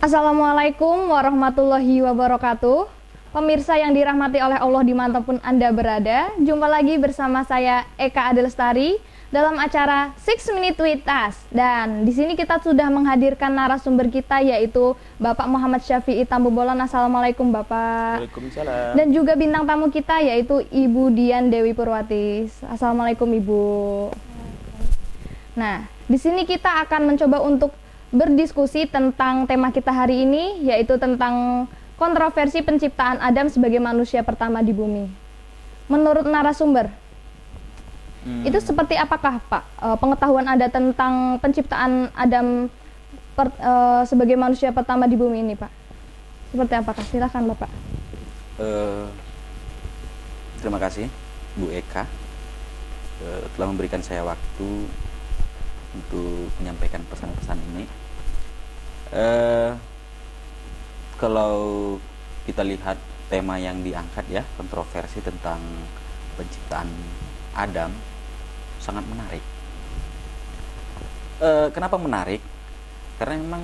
Assalamualaikum warahmatullahi wabarakatuh. Pemirsa yang dirahmati oleh Allah dimanapun Anda berada, jumpa lagi bersama saya Eka Adelestari dalam acara 6 Minute with Us. Dan di sini kita sudah menghadirkan narasumber kita, yaitu Bapak Muhammad Syafi'i Tambubolon. Assalamualaikum Bapak. Waalaikumsalam. Dan juga bintang tamu kita yaitu Ibu Dian Dewi Purwati. Assalamualaikum Ibu. Nah, di sini kita akan mencoba untuk berdiskusi tentang tema kita hari ini, yaitu tentang kontroversi penciptaan Adam sebagai manusia pertama di bumi. Menurut narasumber, itu seperti apakah Pak pengetahuan Anda tentang penciptaan Adam sebagai manusia pertama di bumi ini, Pak? Seperti apakah? Silakan Bapak. Terima kasih Bu Eka telah memberikan saya waktu untuk menyampaikan pesan-pesan ini. Kalau kita lihat tema yang diangkat ya, kontroversi tentang penciptaan Adam, sangat menarik. Kenapa menarik? Karena memang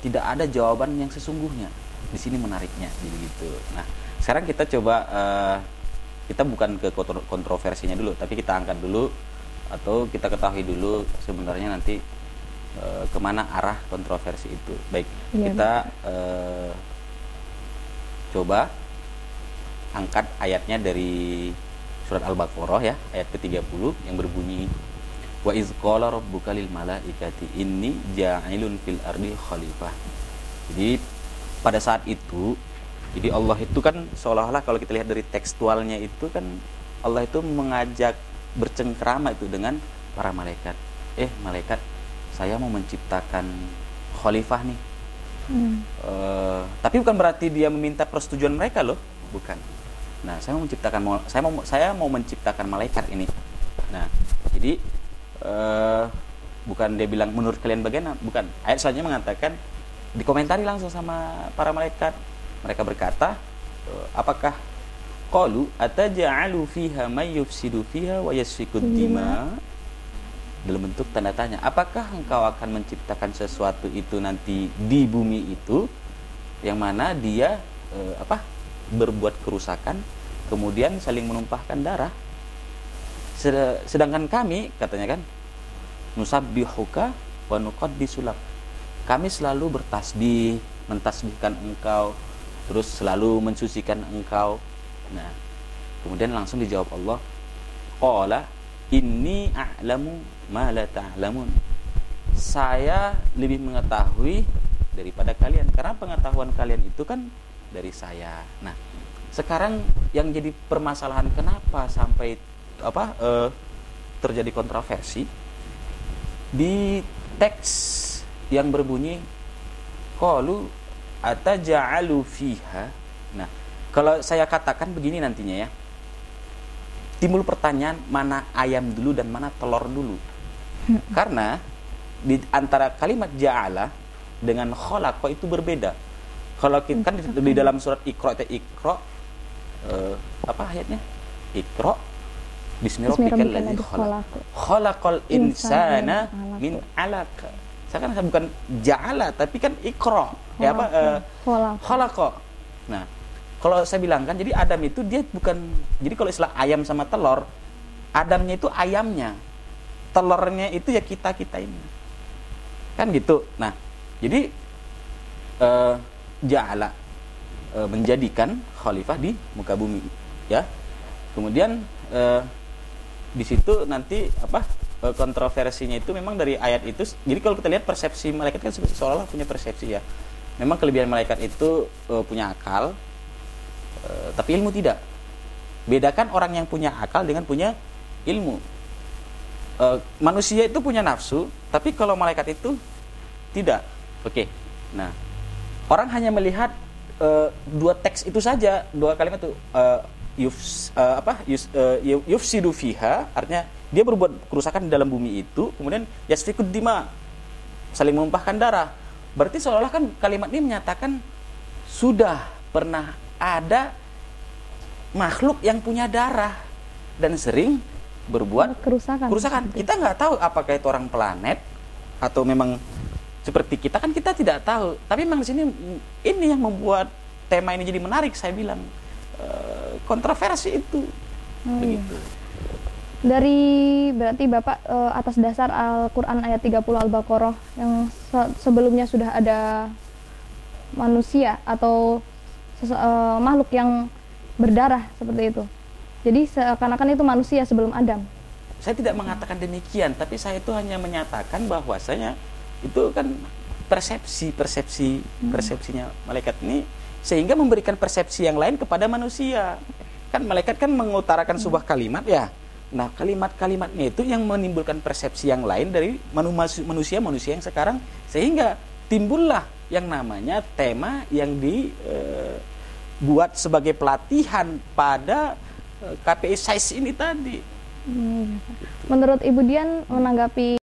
tidak ada jawaban yang sesungguhnya. Di sini menariknya, gitu. Nah, sekarang kita coba kita bukan ke kontroversinya dulu, tapi kita angkat dulu atau kita ketahui dulu sebenarnya nanti kemana arah kontroversi itu. Baik, kita coba angkat ayatnya dari surat Al-Baqarah ya, ayat ke-30 yang berbunyi, wa iz qala rabbuka lil malaikati inni ja'ilun fil ardi khalifah. Jadi pada saat itu, jadi Allah itu kan seolah-olah kalau kita lihat dari tekstualnya itu kan Allah itu mengajak bercengkrama itu dengan para malaikat. Malaikat, saya mau menciptakan khalifah nih. Tapi bukan berarti dia meminta persetujuan mereka loh, bukan. Nah, saya mau menciptakan malaikat ini. Nah, jadi bukan dia bilang menurut kalian bagaimana, bukan. Ayat selanjutnya mengatakan dikomentari langsung sama para malaikat. Mereka berkata, apakah qalu ataja'alu fiha may yufsidu fiha wa yasfikud dima, dalam bentuk tanda tanya, apakah engkau akan menciptakan sesuatu itu nanti di bumi itu yang mana dia berbuat kerusakan kemudian saling menumpahkan darah, sedangkan kami katanya kan nusabbihuka wa nuqaddisu lak, kami selalu bertasbih, mentasbihkan engkau, terus selalu mensucikan engkau. Nah, kemudian langsung dijawab Allah, qala inni a'lamu ma la ta'lamun, saya lebih mengetahui daripada kalian, karena pengetahuan kalian itu kan dari saya. Nah, sekarang yang jadi permasalahan kenapa sampai terjadi kontroversi di teks yang berbunyi qalu ataja'alu fiha. Nah, kalau saya katakan begini nantinya ya, timbul pertanyaan mana ayam dulu dan mana telur dulu. Karena di antara kalimat ja'ala dengan khalaqa itu berbeda. Kalau kita kan di dalam surat Iqra ayatnya? Iqra bismi rabbikal ladzi khalaq. Khalaqal insana min 'alaq. Saya kan bukan ja'ala tapi kan Iqra. Khalaqa. Nah, kalau saya bilang kan, jadi Adam itu dia bukan, jadi kalau istilah ayam sama telur, Adamnya itu ayamnya, telurnya itu ya kita ini, kan gitu. Nah, jadi ja'ala menjadikan khalifah di muka bumi, ya. Kemudian di situ nanti kontroversinya itu memang dari ayat itu. Jadi kalau kita lihat persepsi malaikat kan seolah-olah punya persepsi ya. Memang kelebihan malaikat itu punya akal. Tapi ilmu tidak. Bedakan orang yang punya akal dengan punya ilmu. Manusia itu punya nafsu, tapi kalau malaikat itu tidak. Oke. Nah, orang hanya melihat dua teks itu saja, dua kalimat itu yufsidu fiha, artinya dia berbuat kerusakan di dalam bumi itu, kemudian yasfikud dima, saling menumpahkan darah. Berarti seolah-olah kan kalimat ini menyatakan sudah pernah ada makhluk yang punya darah dan sering berbuat kerusakan. Kita nggak tahu apakah itu orang planet atau memang seperti kita kan kita tidak tahu, tapi memang di sini ini yang membuat tema ini jadi menarik. Saya bilang kontroversi itu begitu. Dari berarti Bapak atas dasar Al-Quran ayat 30 Al-Baqarah yang sebelumnya sudah ada manusia atau makhluk yang berdarah seperti itu. Jadi seakan-akan itu manusia sebelum Adam. Saya tidak mengatakan demikian, tapi saya itu hanya menyatakan bahwasanya itu kan persepsinya malaikat ini, sehingga memberikan persepsi yang lain kepada manusia. Kan malaikat kan mengutarakan sebuah kalimat ya. Nah, kalimat-kalimatnya itu yang menimbulkan persepsi yang lain dari manusia yang sekarang, sehingga timbullah yang namanya tema yang dibuat sebagai pelatihan pada KPI SAIS ini tadi. Menurut Ibu Dian menanggapi